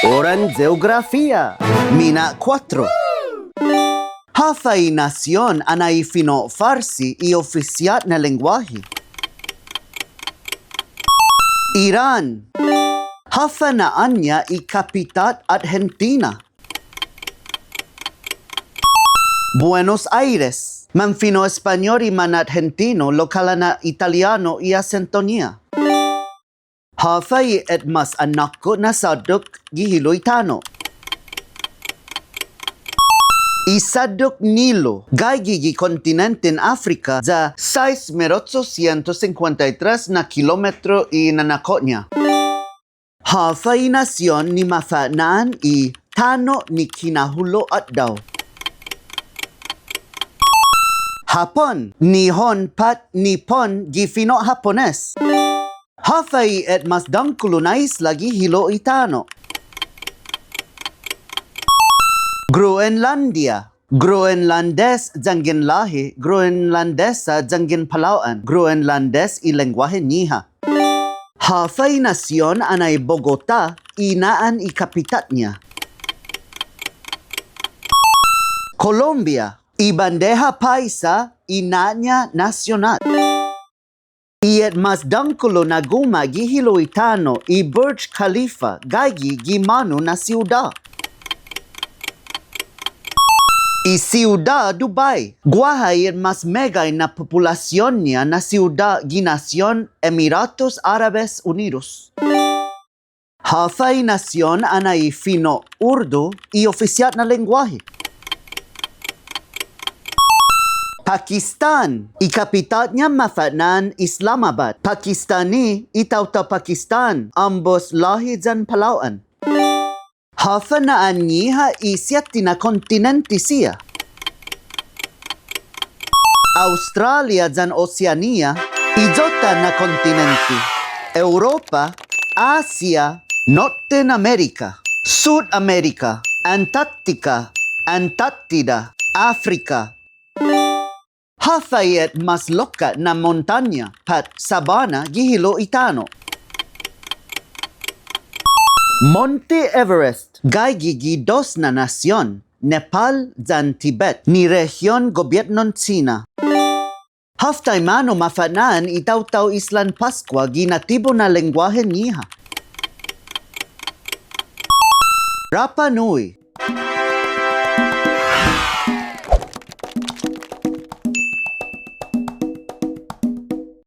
Oran Geografía. Mina 4. Hafay nasyon anay Fino Farsi y oficial na lengguahe. Iran. Hafa na anya i kapitat Argentina. Buenos Aires. Man Fino Español y man Argentino, lokala na Italiano y acento niya. Hafay et mas anak ko na sadok gihiloy tano. Isadok nilo gagi kontinenten Afrika za 6,853 na kilometro y nanako niya. Hafay nasyon ni mafanaan i tano ni kinahulo at daw. Hapon, Nihon pat Nippon gifino Hapones. Hafay et mas dangkulo na isla gihilo itano. Groenlandia. Groenlandes jangin lahi, Groenlandesa jangin Palawan, Groenlandes i lengguahe niha. Hafay nasyon anay Bogota, inaan i kapitat niya. Colombia. I bandeja paisa, inanya nasyonal. Iet mas dangkulo na guma gihilo itano i Burj Khalifa, gagi gimano na siyudad. I Ciudad Dubai, guahay mas megay na populasyon niya na siyudad ginasyon Emiratos Árabes Unidos. Hafay nasyon anay Fino Urdu i oficial na lengguahe. Pakistan, i kapital niya mafanan Islamabad. Pakistani, itawta Pakistan, ambos lahi jan Palawan. Hafa na anyiha isyati na kontinenti siya. Australia jan Oceania, ijota na kontinenti. Europa, Asia, Norte America, South America, Antarctica, Antarctida, Africa. Hafayet mas loka na montanya pat sabana gihilo itano. Monte Everest, gagi dos na nasyon, Nepal jan Tibet, ni region gobyernon China. Haftay mano mafanaan itaw-taw Islan Pasqua ginatibo na lengguahe niya. Rapa Nui,